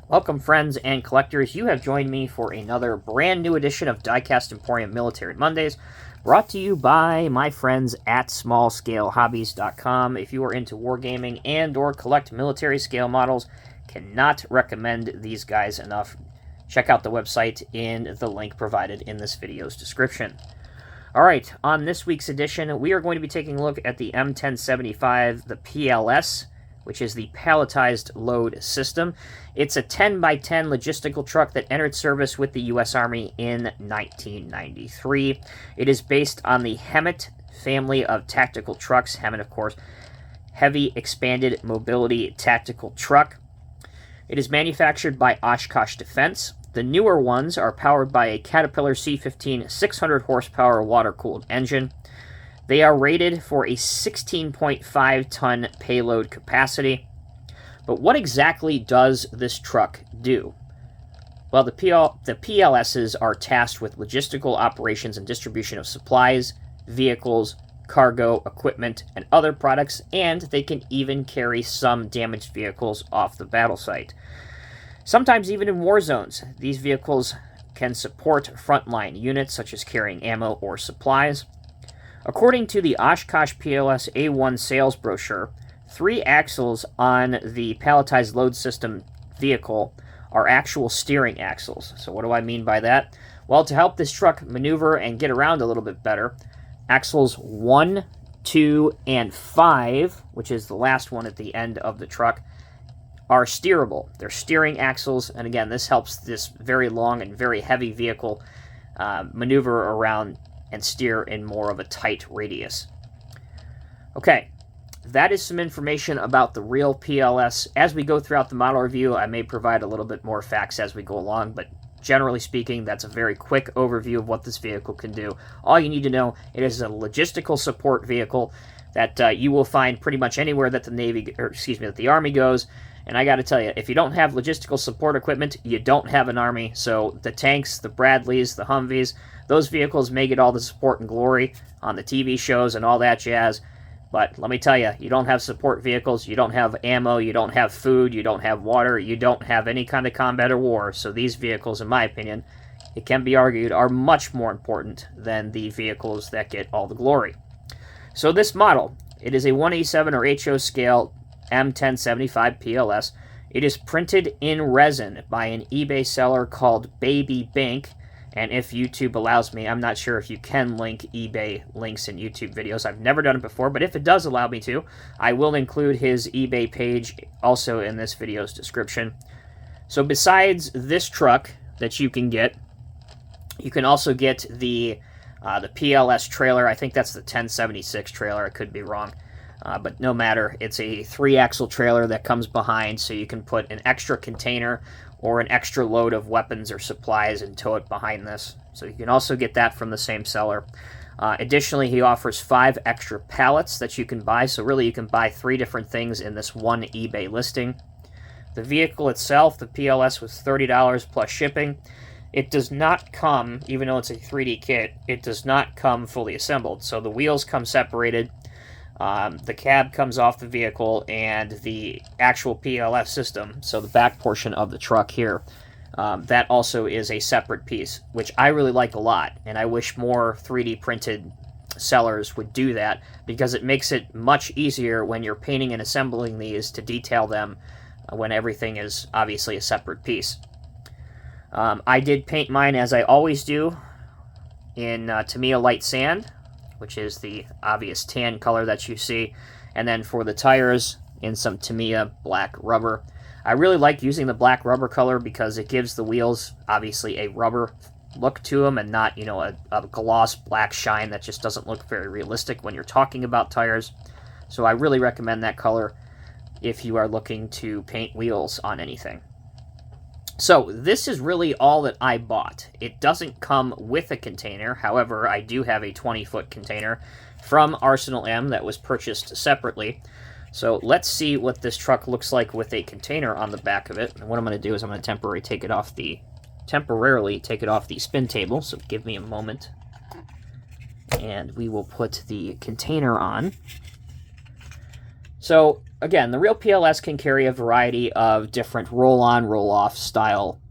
Welcome, friends and collectors. You have joined me for another brand new edition of Diecast Emporium Military Mondays, brought to you by my friends at smallscalehobbies.com. If you are into wargaming and or collect military scale models, cannot recommend these guys enough. Check out the website in the link provided in this video's description. All right, on this week's edition, we are going to be taking a look at the M1075, the PLS, which is the Palletized Load System. It's a 10x10 logistical truck that entered service with the U.S. Army in 1993. It is based on the HEMTT family of tactical trucks. HEMTT, of course, Heavy Expanded Mobility Tactical Truck. It is manufactured by Oshkosh Defense. The newer ones are powered by a Caterpillar C15 600 horsepower water-cooled engine. They are rated for a 16.5-ton payload capacity. But what exactly does this truck do? Well, the PLSs are tasked with logistical operations and distribution of supplies, vehicles, cargo, equipment, and other products, and they can even carry some damaged vehicles off the battle site. Sometimes even in war zones, these vehicles can support frontline units, such as carrying ammo or supplies. According to the Oshkosh PLS A1 sales brochure, 3 axles on the Palletized Load System vehicle are actual steering axles. So what do I mean by that? Well, to help this truck maneuver and get around a little bit better, axles 1, 2, and 5, which is the last one at the end of the truck, are steerable. They're steering axles, and again, this helps this very long and very heavy vehicle maneuver around and steer in more of a tight radius. Okay, that is some information about the real PLS. As we go throughout the model review, I may provide a little bit more facts as we go along, but generally speaking, that's a very quick overview of what this vehicle can do. All you need to know, it is a logistical support vehicle that you will find pretty much anywhere that that the Army goes. And I got to tell you, if you don't have logistical support equipment, you don't have an Army. So the tanks, the Bradleys, the Humvees, those vehicles may get all the support and glory on the TV shows and all that jazz. But let me tell you, you don't have support vehicles, you don't have ammo, you don't have food, you don't have water, you don't have any kind of combat or war. So these vehicles, in my opinion, it can be argued, are much more important than the vehicles that get all the glory. So this model, it is a 1/87 or HO scale M1075 PLS. It is printed in resin by an eBay seller called BabyBink. And if YouTube allows me, I'm not sure if you can link eBay links in YouTube videos. I've never done it before, but if it does allow me to, I will include his eBay page also in this video's description. So besides this truck that you can get, you can also get the PLS trailer. I think that's the 1076 trailer. I could be wrong. But no matter, it's a 3-axle trailer that comes behind, so you can put an extra container or an extra load of weapons or supplies and tow it behind this. So you can also get that from the same seller. Additionally, he offers 5 extra pallets that you can buy, so really you can buy 3 different things in this one eBay listing. The vehicle itself, the PLS, was $30 plus shipping. It does not come, even though it's a 3D kit, it does not come fully assembled. So the wheels come separated. The cab comes off the vehicle, and the actual PLS system, so the back portion of the truck here, that also is a separate piece, which I really like a lot, and I wish more 3D printed sellers would do that, because it makes it much easier when you're painting and assembling these to detail them when everything is obviously a separate piece. I did paint mine, as I always do, in Tamia Light Sand, which is the obvious tan color that you see, and then for the tires, in some Tamia black rubber. I really like using the black rubber color because it gives the wheels, obviously, a rubber look to them and not, a gloss black shine that just doesn't look very realistic when you're talking about tires. So I really recommend that color if you are looking to paint wheels on anything. So this is really all that I bought. It doesn't come with a container. However, I do have a 20-foot container from Arsenal M that was purchased separately. So let's see what this truck looks like with a container on the back of it. And what I'm going to do is I'm going to temporarily take it off the spin table. So give me a moment. And we will put the container on. So again, the real PLS can carry a variety of different roll-on, roll-off style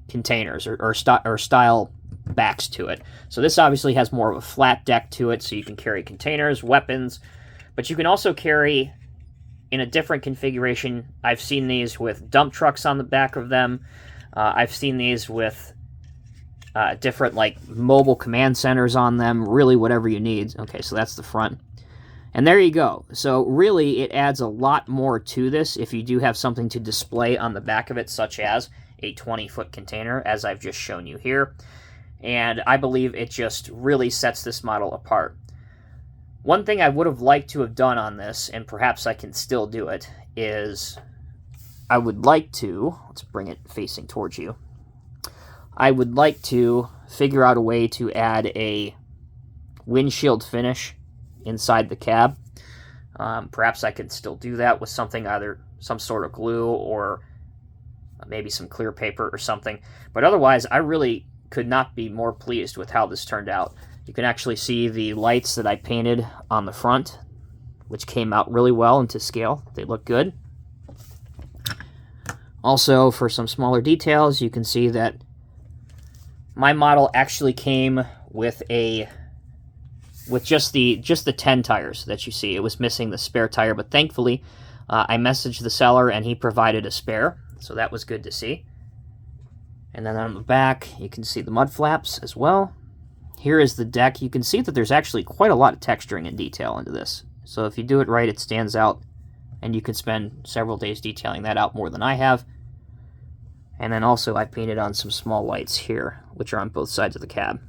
containers or style backs to it. So this obviously has more of a flat deck to it, so you can carry containers, weapons, but you can also carry in a different configuration. I've seen these with dump trucks on the back of them. I've seen these with different like mobile command centers on them, really whatever you need. Okay, so that's the front. And there you go. So really it adds a lot more to this if you do have something to display on the back of it, such as a 20-foot container, as I've just shown you here. And I believe it just really sets this model apart. One thing I would have liked to have done on this, and perhaps I can still do it, is I would like to, let's bring it facing towards you, I would like to figure out a way to add a windshield finish inside the cab. Perhaps I could still do that with something, either some sort of glue or maybe some clear paper or something. But otherwise, I really could not be more pleased with how this turned out. You can actually see the lights that I painted on the front, which came out really well into scale. They look good. Also, for some smaller details, you can see that my model actually came with just the 10 tires that you see. It was missing the spare tire, but thankfully I messaged the seller and he provided a spare, so that was good to see. And then on the back, you can see the mud flaps as well. Here is the deck. You can see that there's actually quite a lot of texturing and detail into this. So if you do it right, it stands out, and you can spend several days detailing that out, more than I have. And then also I painted on some small lights here, which are on both sides of the cab.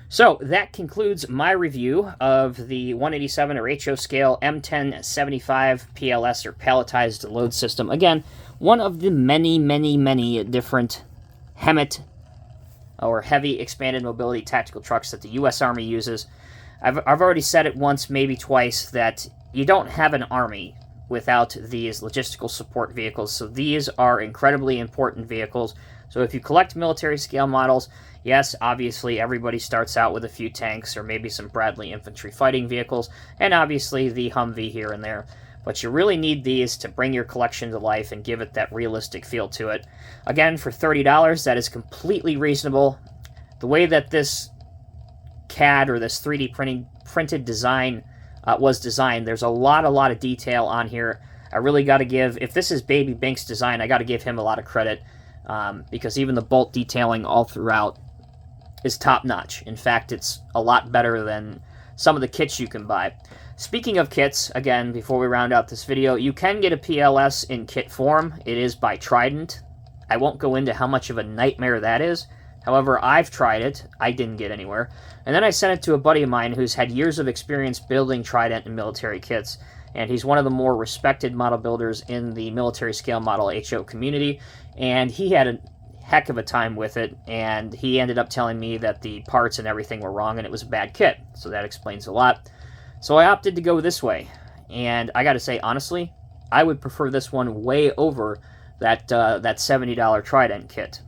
So that concludes my review of the 187 or HO scale M1075 PLS or Palletized Load System. Again, one of the many, many, many different HEMTT or Heavy Expanded Mobility Tactical Trucks that the U.S. Army uses. I've already said it once, maybe twice, that you don't have an Army without these logistical support vehicles. So these are incredibly important vehicles. So if you collect military scale models, yes, obviously everybody starts out with a few tanks or maybe some Bradley infantry fighting vehicles, and obviously the Humvee here and there. But you really need these to bring your collection to life and give it that realistic feel to it. Again, for $30, that is completely reasonable. The way that this CAD or this 3D printed design was designed, there's a lot of detail on here. I really got to give, if this is BabyBink's design, I got to give him a lot of credit, because even the bolt detailing all throughout is top-notch. In fact, it's a lot better than some of the kits you can buy. Speaking of kits, again, before we round out this video, you can get a PLS in kit form. It is by Trident. I won't go into how much of a nightmare that is. However, I've tried it. I didn't get anywhere. And then I sent it to a buddy of mine who's had years of experience building Trident and military kits. And he's one of the more respected model builders in the military scale model HO community. And he had a heck of a time with it. And he ended up telling me that the parts and everything were wrong and it was a bad kit. So that explains a lot. So I opted to go this way. And I got to say, honestly, I would prefer this one way over that $70 Trident kit.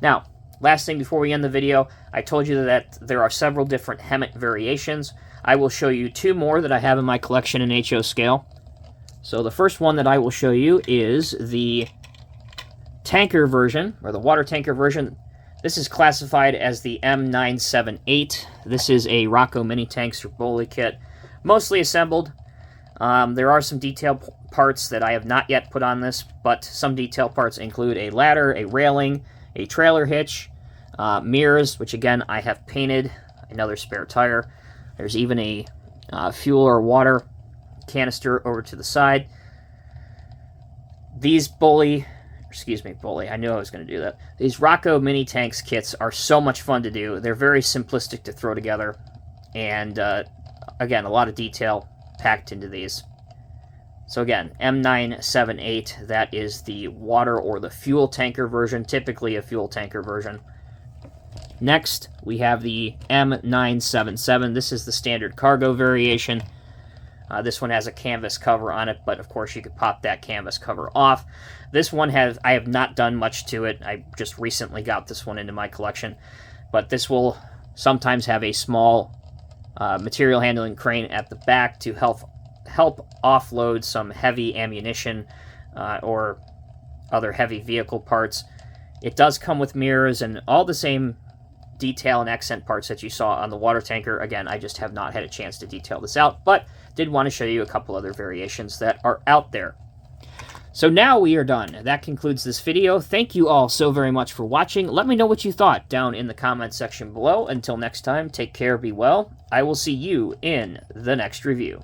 Now, last thing before we end the video, I told you that there are several different HEMTT variations. I will show you two more that I have in my collection in HO scale. So the first one that I will show you is the tanker version, or the water tanker version. This is classified as the M1078. This is a Rocco Mini Tanks or Boley kit, mostly assembled. There are some detail parts that I have not yet put on this, but some detail parts include a ladder, a railing, a trailer hitch, mirrors, which again I have painted, another spare tire. There's even a fuel or water canister over to the side. These Boley, I knew I was going to do that. These Rocco Mini Tanks kits are so much fun to do. They're very simplistic to throw together, and again, a lot of detail packed into these. So again, M978, that is the water or the fuel tanker version, typically a fuel tanker version. Next, we have the M977. This is the standard cargo variation. This one has a canvas cover on it, but of course you could pop that canvas cover off. This one I have not done much to it. I just recently got this one into my collection, but this will sometimes have a small material handling crane at the back to help help offload some heavy ammunition or other heavy vehicle parts. It does come with mirrors and all the same detail and accent parts that you saw on the water tanker. Again, I just have not had a chance to detail this out, but did want to show you a couple other variations that are out there. So now we are done. That concludes this video. Thank you all so very much for watching. Let me know what you thought down in the comment section below. Until next time, take care, be well. I will see you in the next review.